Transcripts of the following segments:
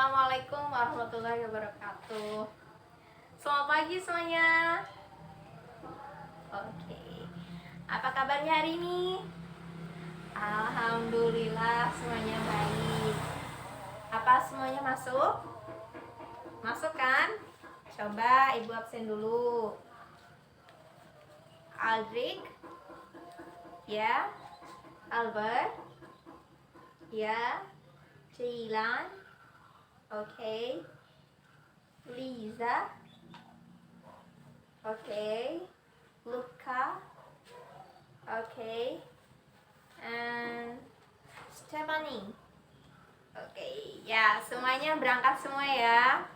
Assalamualaikum warahmatullahi wabarakatuh. Selamat pagi semuanya. Oke. Apa kabarnya hari ini? Alhamdulillah semuanya baik. Apa semuanya masuk? Masuk kan? Coba Ibu absen dulu. Aldrik, ya. Albert, ya. Ceylan, oke. Liza, oke. Luka, oke. And Stephanie, oke. Ya, semuanya berangkat semua ya.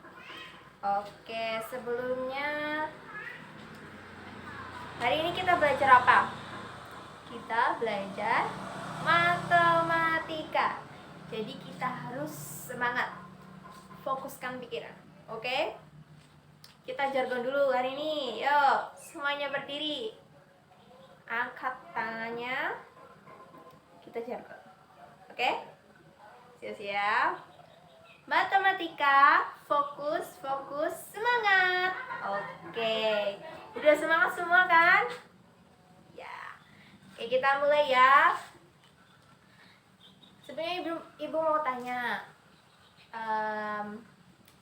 Oke, sebelumnya hari ini kita belajar apa? Kita belajar matematika. Jadi kita harus semangat, fokuskan pikiran. Oke? Kita jargon dulu hari ini. Yuk, semuanya berdiri. Angkat tangannya. Kita jargon. Oke? Siap-siap. Matematika, fokus, fokus, semangat. Oke. Udah semangat semua kan? Ya. Oke, kita mulai ya. Sebenarnya ibu mau tanya,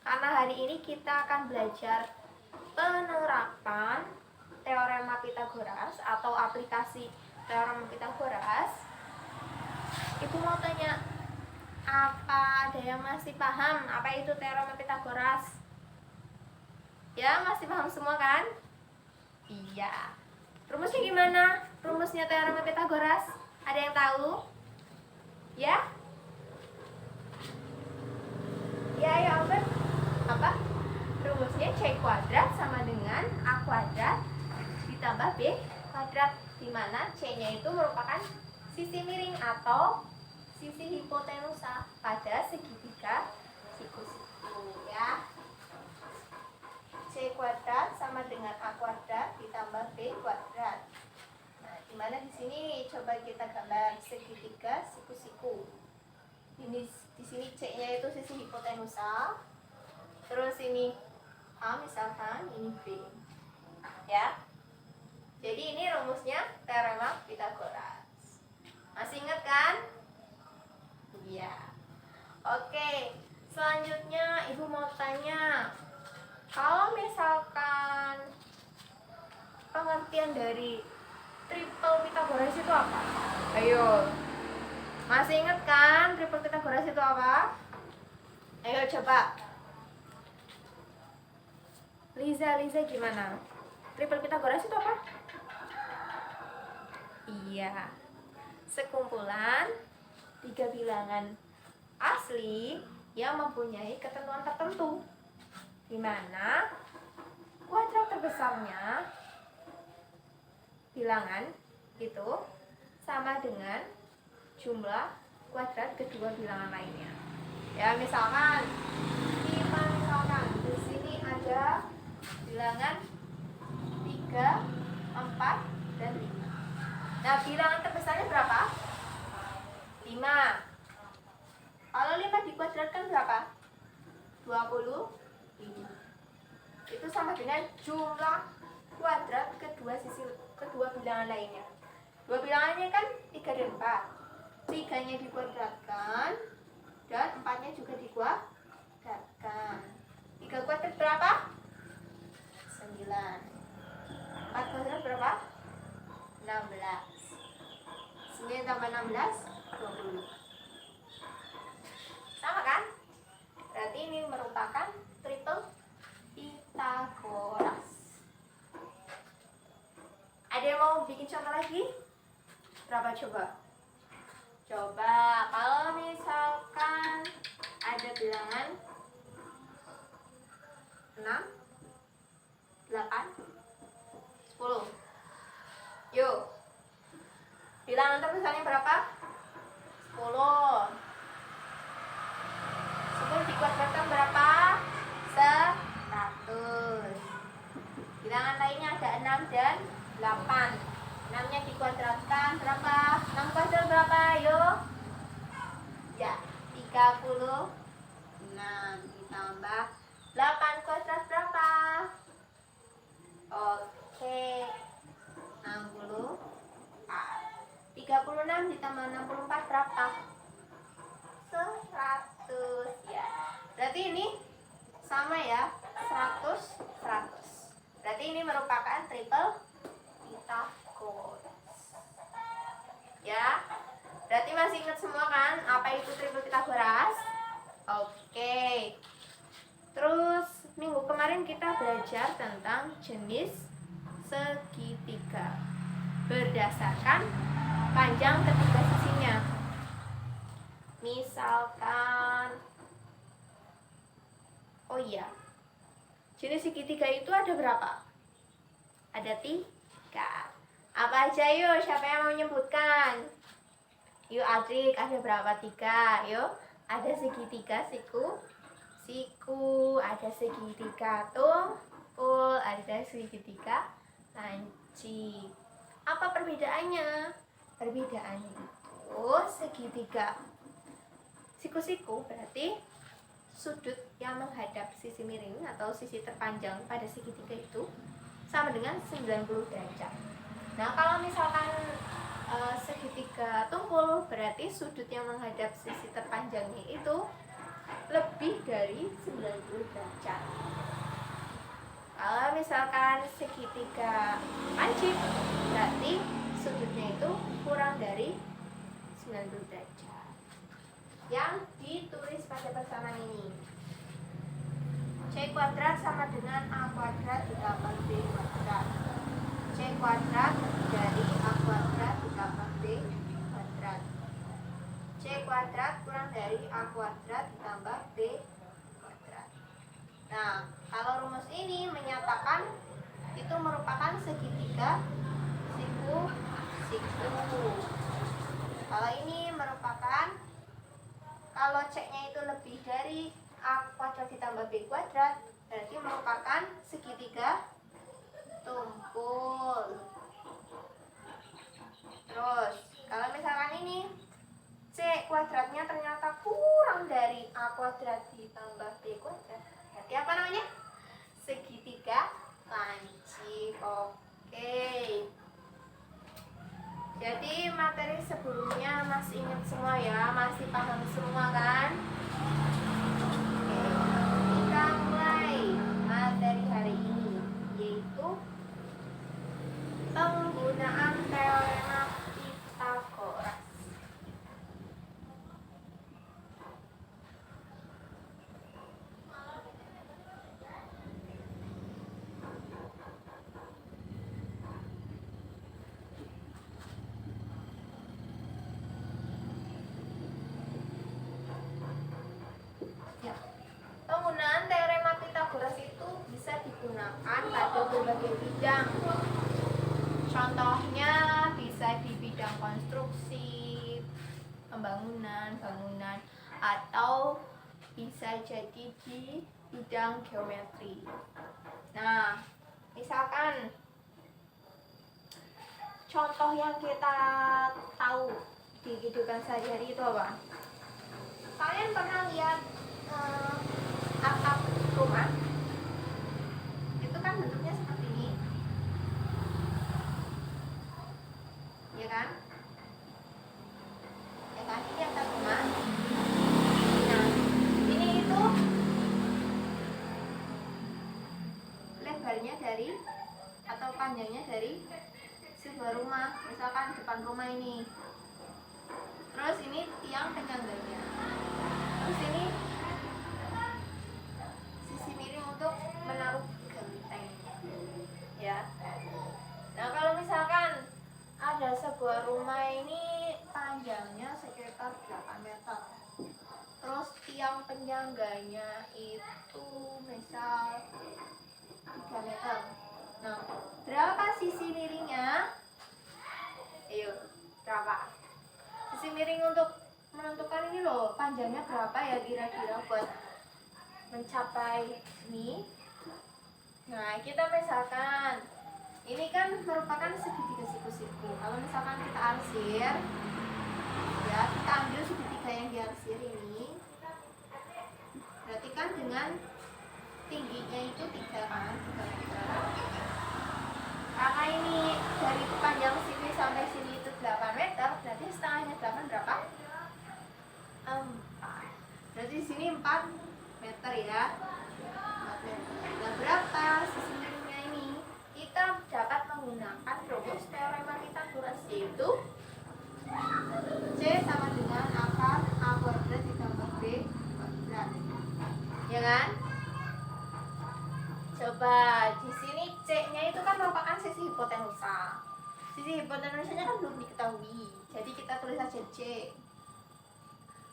karena hari ini kita akan belajar penerapan teorema Pythagoras atau aplikasi teorema Pythagoras. Ibu mau tanya, apa ada yang masih paham apa itu teorema Pythagoras? Ya, masih paham semua kan? Iya. Rumusnya gimana? Rumusnya teorema Pythagoras? Ada yang tahu? Ya? Ya, ayo Albert. Apa? Rumusnya C kuadrat sama dengan A kuadrat ditambah B kuadrat, di mana C-nya itu merupakan sisi miring atau sisi hipotenusa pada segitiga siku-siku ya. C kuadrat sama dengan A kuadrat ditambah B kuadrat. Dimana di sini coba kita gambar segitiga siku-siku. Ini di sini C-nya itu sisi hipotenusa. Terus ini A misalkan, ini B. Ya. Jadi ini rumusnya teorema Pythagoras. Masih ingat kan? Iya. Oke, selanjutnya Ibu mau tanya, kalau misalkan pengertian dari triple Pythagoras itu apa? Ayo. Masih ingat kan triple Pythagoras itu apa? Ayo coba. Liza gimana? Triple Pythagoras itu apa? Iya. Sekumpulan 3 bilangan asli yang mempunyai ketentuan tertentu, di mana kuadrat terbesarnya bilangan itu sama dengan jumlah kuadrat kedua bilangan lainnya. Ya, misalkan di sini ada bilangan 3, 4, dan 5. Nah, bilangan terbesarnya berapa? 5. Kalau 5 dikuadratkan berapa? 25. Itu sama dengan jumlah kuadrat kedua bilangan lainnya. Dua bilangannya kan 3 dan 4. 3-nya dikuadratkan dan 4-nya juga dikuadratkan. 3 kuadrat berapa? 9. 4 kuadrat berapa? 16. 9 tambah 16, 20. Sama kan? Berarti ini merupakan triple Pythagoras. Ada yang mau bikin contoh lagi? Berapa coba? Coba kalau misalkan ada bilangan 6, 8, 10. Yuk. Bilangan terbesarnya berapa? 10. 10 dikuadratkan berapa? 100. Bilangan lainnya ada 6 dan 8. 6-nya dikuadratkan berapa? 6 kuadrat berapa? Yuk. Ya, 36. 66 ditambah 64 berapa? 100 ya. Berarti ini sama ya, 100 100. Berarti ini merupakan triple Pythagoras. Ya. Berarti masih ingat semua kan apa itu triple Pythagoras? Oke. Terus minggu kemarin kita belajar tentang jenis segitiga berdasarkan panjang ketiga sisinya. Misalkan, oh iya, jenis segitiga itu ada berapa? Ada 3. Apa aja yuk? Siapa yang mau menyebutkan? Yuk Adrik, ada berapa? 3. Yuk, ada segitiga siku, ada segitiga tumpul, ada segitiga lancip. Apa perbedaannya? Perbedaannya itu segitiga siku-siku berarti sudut yang menghadap sisi miring atau sisi terpanjang pada segitiga itu sama dengan 90 derajat. Nah, kalau misalkan segitiga tumpul berarti sudut yang menghadap sisi terpanjangnya itu lebih dari 90 derajat. Kalau misalkan segitiga lancip berarti sudutnya itu kurang dari 90 derajat. Yang ditulis pada persamaan ini, C kuadrat sama dengan A kuadrat ditambah B kuadrat. C kuadrat dari A kuadrat ditambah B kuadrat. C kuadrat kurang dari A kuadrat ditambah B kuadrat. Nah, kalau rumus ini menyatakan itu merupakan segitiga siku-siku. Kalau ini merupakan, kalau C-nya itu lebih dari A kuadrat ditambah B kuadrat, berarti merupakan segitiga tumpul. Terus, kalau misalkan ini C kuadratnya ternyata kurang dari A kuadrat ditambah B kuadrat, berarti apa namanya? Segitiga lancip. Oke. Jadi materi sebelumnya masih ingat semua ya, masih paham semua kan? Oke, kita mulai materi hari ini, yaitu penggunaan teorema Pythagoras. Penggunaan teorema Pythagoras itu bisa digunakan pada berbagai bidang. Contohnya bisa di bidang konstruksi, bangunan, atau bisa jadi di bidang geometri. Nah, misalkan contoh yang kita tahu di kehidupan sehari-hari itu apa? Kalian pernah lihat atap rumah? Itu kan bentuknya seperti ini, ya kan? Ya kan, ini atap rumah. Nah, ini itu lebarnya dari atau panjangnya dari sebuah rumah, misalkan depan rumah ini. Terus ini tiang penyangganya. Terus ini sisi miring untuk menaruh genteng, ya. Nah, kalau misalkan ada sebuah rumah ini panjangnya sekitar 8 meter. Terus tiang penyangganya itu misal 3 meter. Nah, berapa sisi miringnya? Ayo, berapa? Sisi miring untuk menentukan ini loh, panjangnya berapa ya kira-kira buat mencapai ini. Nah, kita misalkan ini kan merupakan segitiga siku-siku. Kalau misalkan kita arsir, ya kita ambil segitiga yang diarsir ini, berarti kan dengan tingginya itu 3 kan, 3 meter. Karena ini dari panjang sini sampai sini itu 8 meter, berarti 4 meter ya. 4 meter. Nah, berapa sisi miringnya ini? Kita dapat menggunakan rumus teorema Pythagoras, yaitu C sama dengan akar A kuadrat ditambah B kuadrat. Ya kan? Coba di sini C-nya itu kan merupakan sisi hipotenusa. Sisi hipotenusanya kan belum diketahui. Jadi kita tulis saja C.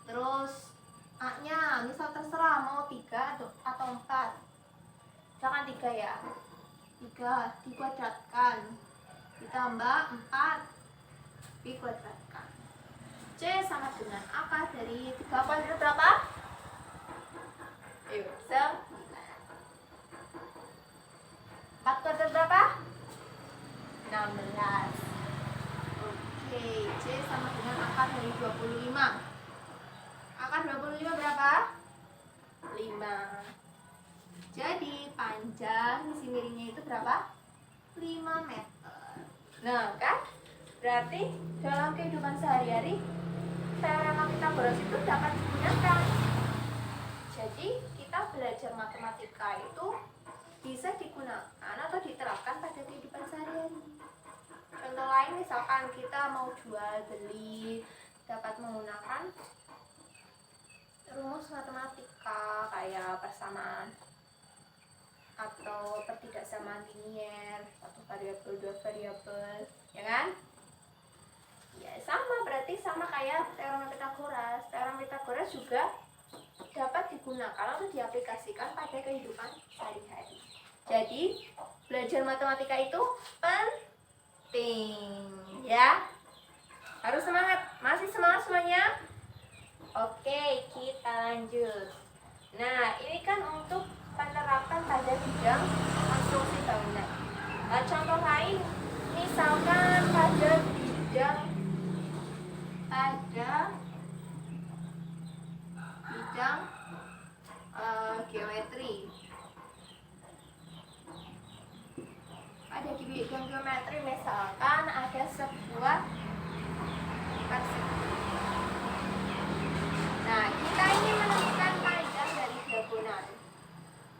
Terus A-nya misal terserah mau 3 atau 4. Jangan 3 ya. 3 dikuadratkan ditambah 4 dikuadratkan. C sama dengan akar dari 3 kuadrat berapa? Ayo, 4 kuadrat berapa? 16. Oke, C sama dengan akar dari 25. Akar 25 berapa? 5. Jadi panjang sisi miringnya itu berapa? 5 meter. Nah kan, berarti dalam kehidupan sehari-hari teorema Pythagoras itu dapat digunakan. Jadi kita belajar matematika itu bisa digunakan atau diterapkan pada kehidupan sehari-hari. Contoh lain misalkan kita mau jual beli, dapat menggunakan rumus matematika kayak persamaan atau pertidaksamaan linier, satu variabel, 2 variabel, ya kan? Ya sama, berarti sama kayak teorema Pythagoras. Teorema Pythagoras juga dapat digunakan atau diaplikasikan pada kehidupan sehari-hari. Jadi belajar matematika itu penting, ya. Harus semangat. Masih semangat semuanya? Oke, kita lanjut. Nah, ini kan untuk penerapan pada bidang konstruksi bangunan. Nah, contoh lain, misalkan pada bidang geometri. Pada bidang geometri misalkan ada sebuah persegi. Nah, kita ini menentukan panjang dari diagonal.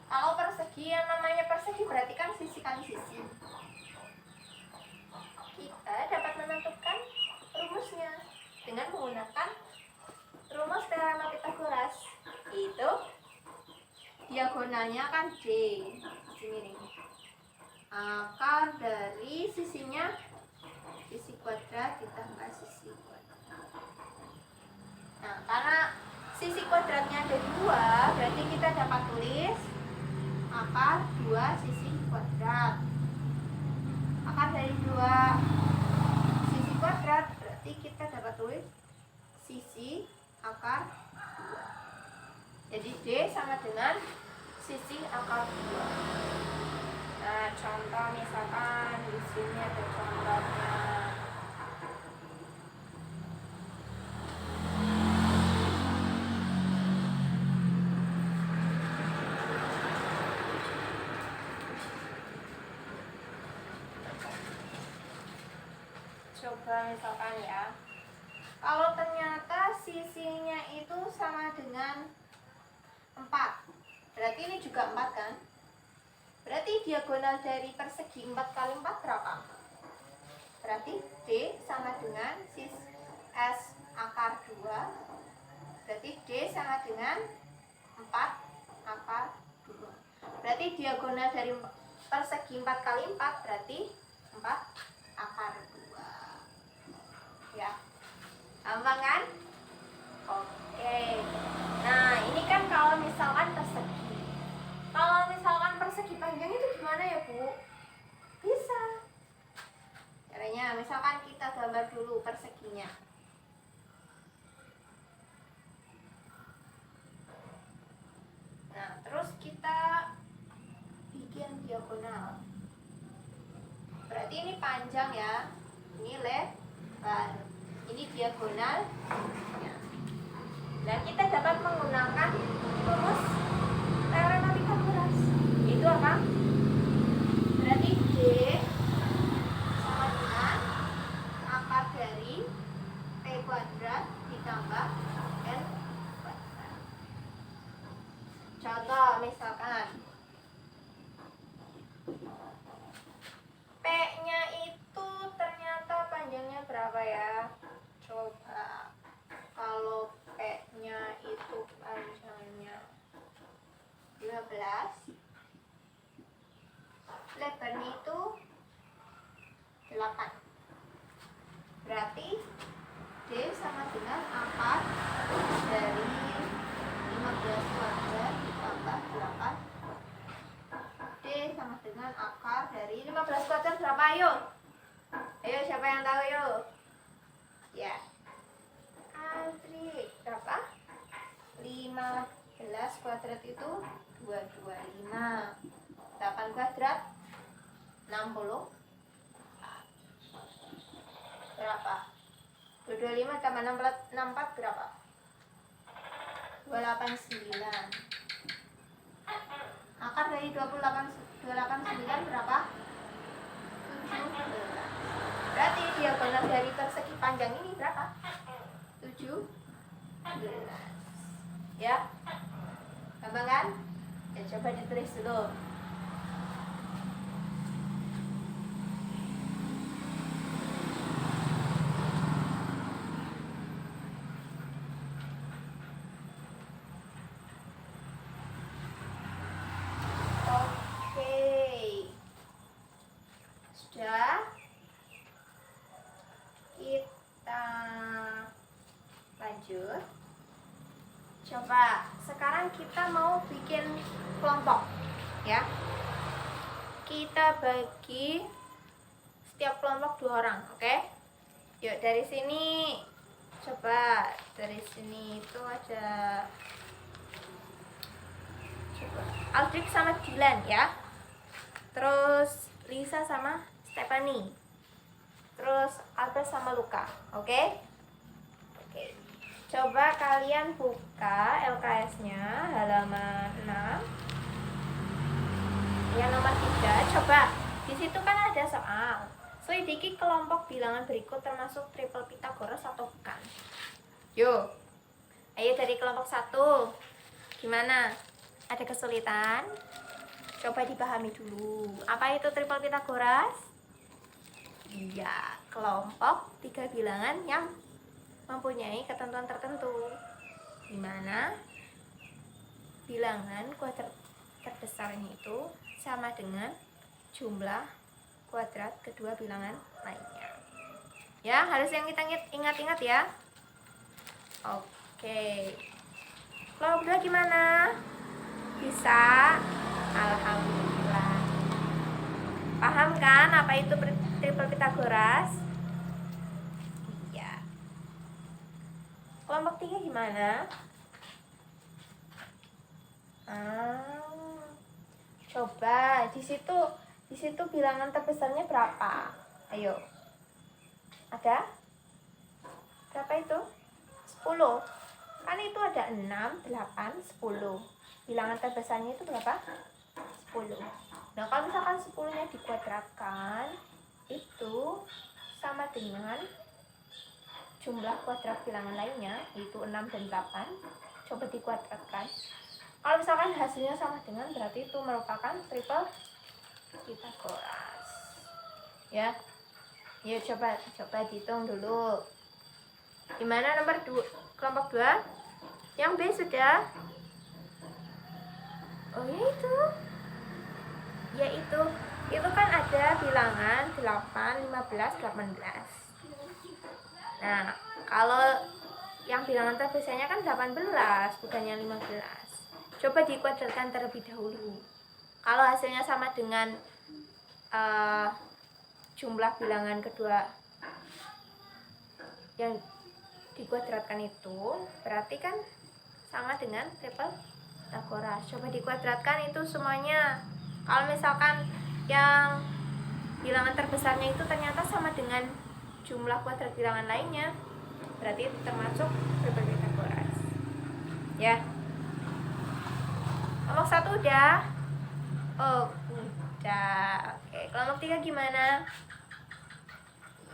Kalau persegi, yang namanya persegi berarti kan sisi kali sisi. Kita dapat menentukan rumusnya dengan menggunakan rumus teorema Pythagoras. Itu diagonalnya kan D, sisi miring. Akar dari sisinya sisi kuadrat ditambah sisi kuadrat. Nah, karena sisi kuadratnya ada 2, berarti kita dapat tulis akar 2 sisi kuadrat. Akar dari 2 sisi kuadrat berarti kita dapat tulis sisi akar 2. Jadi D sama dengan sisi akar 2. Nah, contoh misalkan di sini ada contohnya. Coba misalkan ya, kalau ternyata sisinya itu sama dengan 4, berarti ini juga 4 kan? Berarti diagonal dari persegi 4 kali 4 berapa? Berarti D sama dengan sis S akar 2. Berarti D sama dengan 4 akar 2. Berarti diagonal dari persegi 4 kali 4 berarti 4 akar 2. Ya, gampang kan? Oke. Nah, ini kan kalau misalkan persegi. Kalau misalkan persegi panjang itu gimana ya, Bu? Bisa. Caranya, misalkan kita gambar dulu perseginya. Nah, terus kita bikin diagonal. Berarti ini panjang ya. Ini lebar. Ini diagonal. Nah, kita dapat menggunakan rumus teorema Pythagoras. Itu apa? Berarti D sama dengan akar dari P kuadrat ditambah N kuadrat. Contoh misalkan P-nya itu ternyata panjangnya berapa ya? Coba kalau P-nya itu panjangnya 15, lebarnya itu 8. Berarti D sama dengan akar dari 15 kuadrat ditambah 8. D sama dengan akar dari 15 kuadrat berapa? Ayo. Ayo, siapa yang tahu yuk? Ya. Andri, berapa? 15 kuadrat itu 225. 8 kuadrat 60. Berapa? 225 tambah 64 berapa? 289. Akar dari 289 berapa? 17. Berarti diagonal dari persegi panjang ini berapa? 17. Ya? Gampang kan? Ya, coba ditulis dulu. Sudah, kita lanjut. Coba sekarang kita mau bikin kelompok ya. Kita bagi setiap kelompok 2 orang, oke? Yuk dari sini. Coba dari sini itu ada, coba Aldrich sama Dylan ya. Terus Lisa sama Stephanie. Terus Albert sama Luka. Oke? Oke. Coba kalian buka LKS-nya halaman 6. Yang nomor 3. Coba di situ kan ada soal. Selidiki kelompok bilangan berikut termasuk triple Pythagoras atau bukan. Yuk. Ayo dari kelompok 1. Gimana? Ada kesulitan? Coba dipahami dulu. Apa itu triple Pythagoras? Iya, kelompok 3 bilangan yang mempunyai ketentuan tertentu, di mana bilangan kuadrat terbesarnya itu sama dengan jumlah kuadrat kedua bilangan lainnya. Ya, harus yang kita ingat-ingat ya. Oke. Kelompok 2 gimana? Bisa? Alhamdulillah. Paham kan apa itu triple Pythagoras? Iya. Kelompok 3 gimana? Coba di situ bilangan terbesarnya berapa? Ayo. Ada? Berapa itu? 10. Kan itu ada 6, 8, 10. Bilangan terbesarnya itu berapa? 10. Nah, kalau misalkan 10-nya dikuadratkan, itu sama dengan jumlah kuadrat bilangan lainnya, yaitu 6 dan 8. Coba dikuadratkan. Kalau misalkan hasilnya sama dengan, berarti itu merupakan triple Pythagoras. Ya. Yuk coba dihitung dulu. Gimana nomor 2? Kelompok 2? Yang B sudah? Oh, yaitu itu kan ada bilangan 8, 15, 18. Nah, kalau yang bilangan terbesarnya kan 18, bukannya 15. Coba dikuadratkan terlebih dahulu. Kalau hasilnya sama dengan jumlah bilangan kedua yang dikuadratkan itu, berarti kan sama dengan triple Pythagoras. Coba dikuadratkan itu semuanya. Kalau misalkan yang bilangan terbesarnya itu ternyata sama dengan jumlah kuadrat bilangan lainnya, berarti itu termasuk triple Pythagoras. Ya. Kelompok 1 udah? Oh, udah. Oke, kelompok 3 gimana?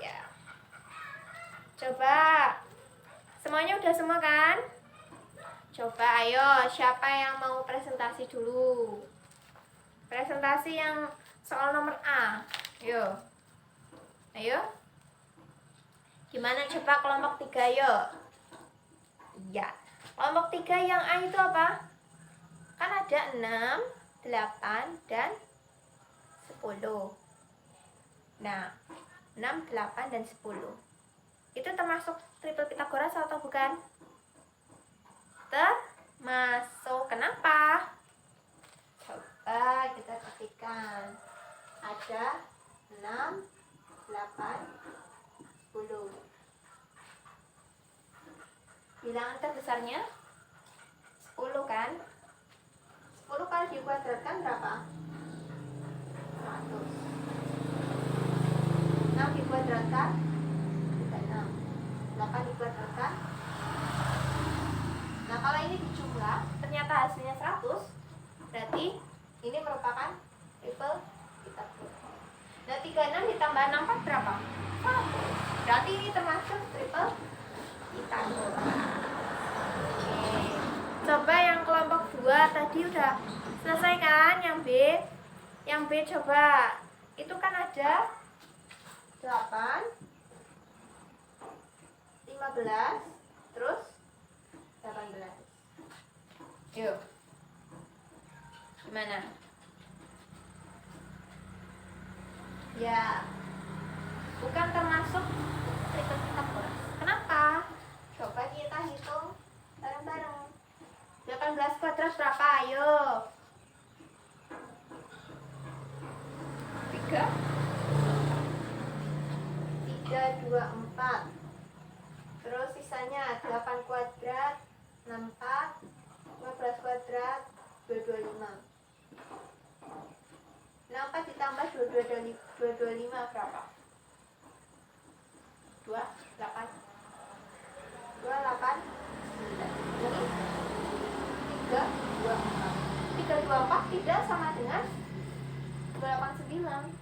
Ya. Coba. Semuanya udah semua kan? Coba ayo, siapa yang mau presentasi dulu? Presentasi yang soal nomor A. Ayo. Ayo. Gimana coba kelompok 3 yuk? Ya. Kelompok 3 yang A itu apa? Kan ada 6, 8, dan 10. Nah, 6, 8, dan 10. Itu termasuk triple Pitagoras atau bukan? Termasuk. Kenapa? Coba kita perhatikan. Ada 6, 8, 10. Bilangan terbesarnya 10 kan? 10 kali dikuadratkan berapa? 100. 6 dikuadratkan 36. 8 dikuadratkan. Nah, kalau ini dijumlah ternyata hasilnya 100, berarti ini merupakan triple Pitagoras. Nah, 36 ditambah 64 berapa? 1. Berarti ini termasuk triple Pitagoras. Oke. Coba yang kelompok 2 tadi udah selesai kan? Yang B. Yang B coba. Itu kan ada 8, 15, terus 18. Yuk. Gimana? Ya. Bukan termasuk triple Pitagoras. Kenapa? Coba kita hitung bareng-bareng. 18 kuadrat berapa? Ayo. 3, 2, 4. Terus sisanya 8 kuadrat 64, 15 kuadrat 225. 64 ditambah 225 berapa? 28. 9. Ini 324. 324 tidak sama dengan 289.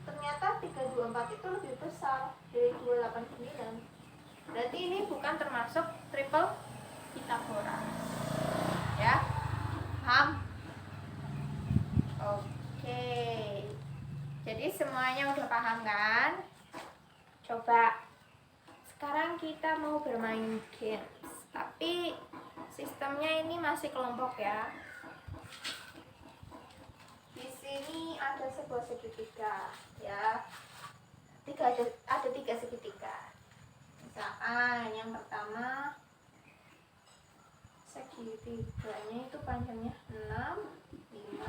Ternyata 324 itu lebih besar dari 289. Berarti ini bukan termasuk triple Pitagoras. Ya? Paham? Oke. Jadi semuanya udah paham kan? Coba sekarang kita mau bermain games. Tapi sistemnya ini masih kelompok ya. Di sini ada sebuah segitiga ya. Ada 3 segitiga. Misalkan yang pertama segitiganya itu panjangnya 6, 5, 4.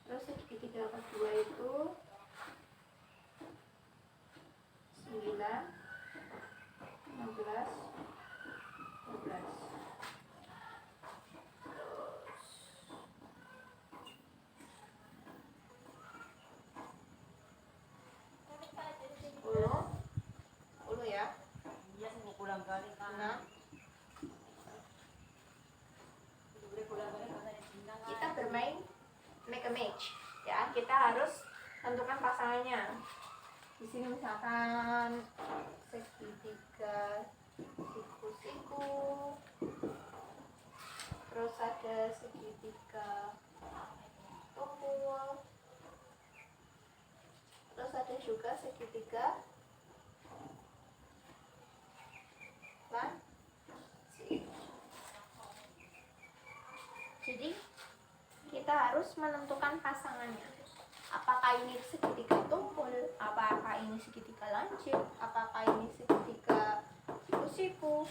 Terus segitiga kedua itu 9, 16, 12. Kita bermain make a match ya, kita harus tentukan pasangannya. Di sini misalkan segitiga siku-siku, terus ada segitiga tumpul, terus ada juga segitiga lancip. Jadi kita harus menentukan pasangannya. Apakah ini segitiga tumpul, apakah ini segitiga lancip, apakah ini segitiga siku-siku.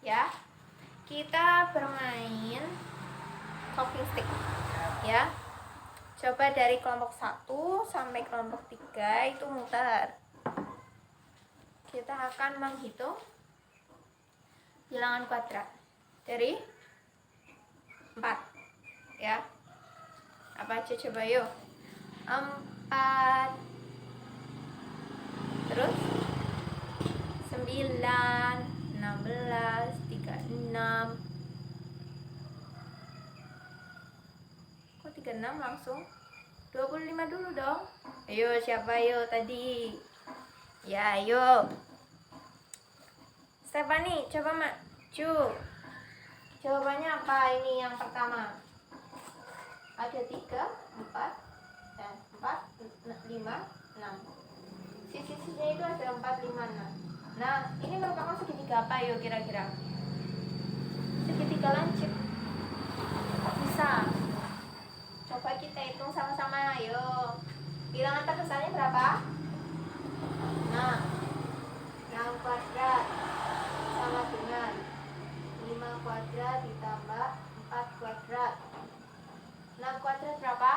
Ya, kita bermain talking stick ya. Coba dari kelompok 1 sampai kelompok 3 itu muter. Kita akan menghitung bilangan kuadrat dari 4 ya. Apa aja coba yuk? 4, terus 9, 16, 36. Kok 36 langsung? 25 dulu dong. Ayo siapa yuk tadi? Ya ayo Stephanie, coba maju. Jawabannya apa ini yang pertama? Ada 3, 4, dan 4, 5, 6. Sisi-sisinya itu ada 4, 5, 6. Nah, ini merupakan segitiga apa yuk kira-kira? Segitiga lancip. Kok bisa? Coba kita hitung sama-sama, ayo. Bilangan terbesarnya berapa? Nah, 6 kuadrat sama dengan 5 kuadrat ditambah 4 kuadrat. 6 kuadrat berapa?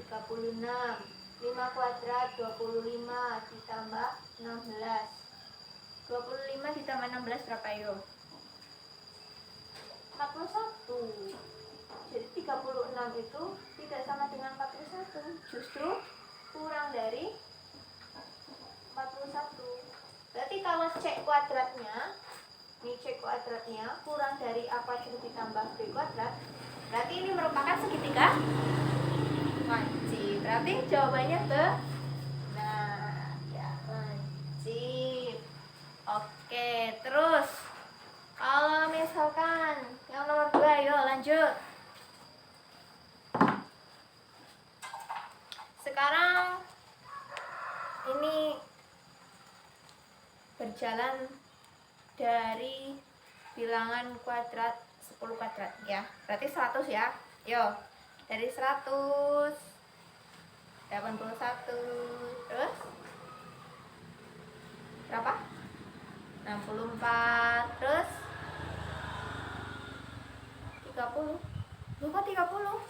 36. 5 kuadrat 25 ditambah 16. 25 ditambah 16 berapa yuk? 41. Jadi 36 itu tidak sama dengan 41, justru kurang dari 41. Berarti kalau C kuadratnya, ini C kuadratnya kurang dari A kuadrat ditambah B kuadrat, berarti ini merupakan segitiga lancip. Berarti jawabannya benar. Ya, lancip. Oke, terus kalau misalkan yang nomor 2, yuk lanjut. Sekarang ini berjalan dari bilangan kuadrat 10 kuadrat ya. Berarti 100 ya. Yo, dari 100 81 terus berapa? 64 terus 30. Lupa 30.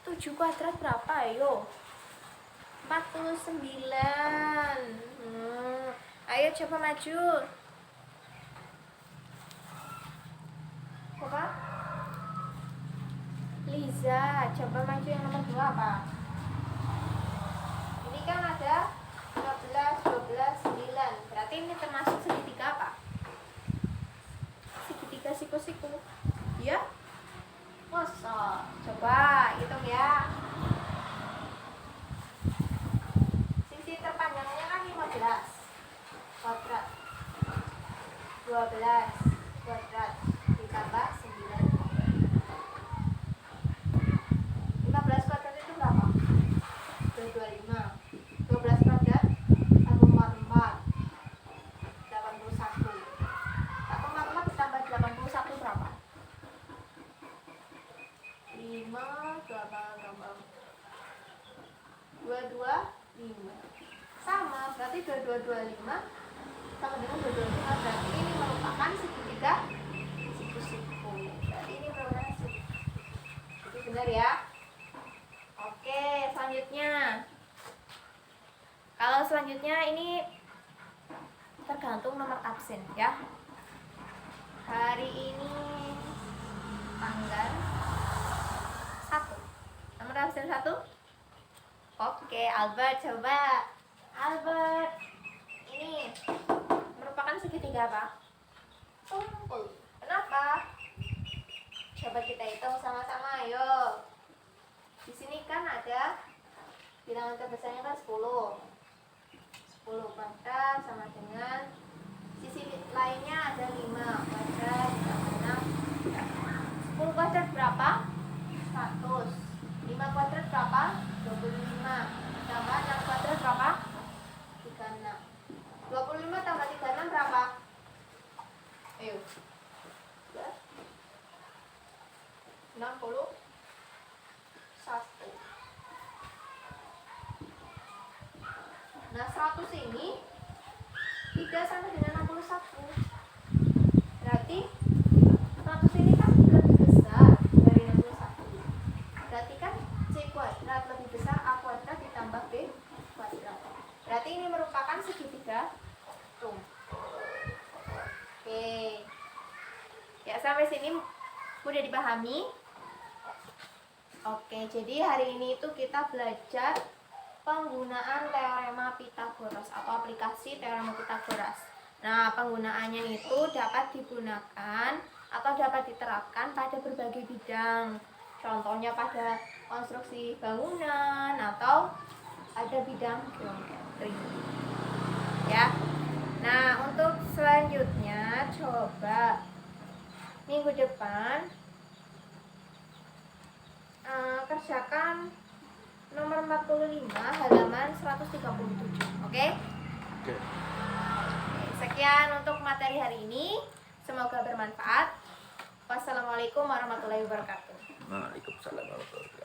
7 kuadrat berapa ayo? 49. Ayo coba maju. Coba Liza, coba maju yang nomor 2 apa? Ini kan ada 15, 12, 9. Berarti ini termasuk segitiga apa? Segitiga siku-siku. Ya? Masa? Coba hitung ya. Sisi terpanjangnya kan 15 kuadrat. 12 kuadrat ditambah 9 kuadrat. 15 kuadrat itu berapa? 225. 12 kuadrat 144. 81. 144 ditambah 81 berapa? 5, 225. Sama, berarti 2225 sama dengan 225. Berarti ini merupakan segitiga siku-siku. Berarti ini merupakan segitiga. Itu benar ya? Oke, selanjutnya. Kalau selanjutnya ini tergantung nomor absen ya. Hari ini tanggal 1. Nomor absen 1. Oke, Albert coba. Albert, ini merupakan segitiga apa? Tumpul. Kenapa? Coba kita hitung sama-sama, ayo. Di sini kan ada bilangan terbesarnya kan 10. 10 kuadrat sama dengan sisi lainnya ada 5 kuadrat ditambah 6. 10 kuadrat berapa? 100. 5 kuadrat berapa? 25. Tambah 6 kuadrat berapa? 36. 25 tambah 36 berapa? Ayo. 61. Nah, 100 ini tidak sama dengan 61. Berarti 100 ini kan lebih besar dari 61. Berarti kan C kuadrat lebih besar A kuadrat ditambah B kuadrat. Berarti ini merupakan segitiga tumpul. Oke. Ya, sampai sini mudah dipahami. Oke, jadi hari ini itu kita belajar penggunaan teorema Pythagoras atau aplikasi teorema Pythagoras. Nah, penggunaannya itu dapat digunakan atau dapat diterapkan pada berbagai bidang. Contohnya pada konstruksi bangunan atau ada bidang geometri. Ya. Nah, untuk selanjutnya coba minggu depan kerjakan nomor 45 halaman 137. Oke? Oke. Sekian untuk materi hari ini. Semoga bermanfaat. Wassalamualaikum warahmatullahi wabarakatuh. Waalaikumsalam warahmatullahi wabarakatuh.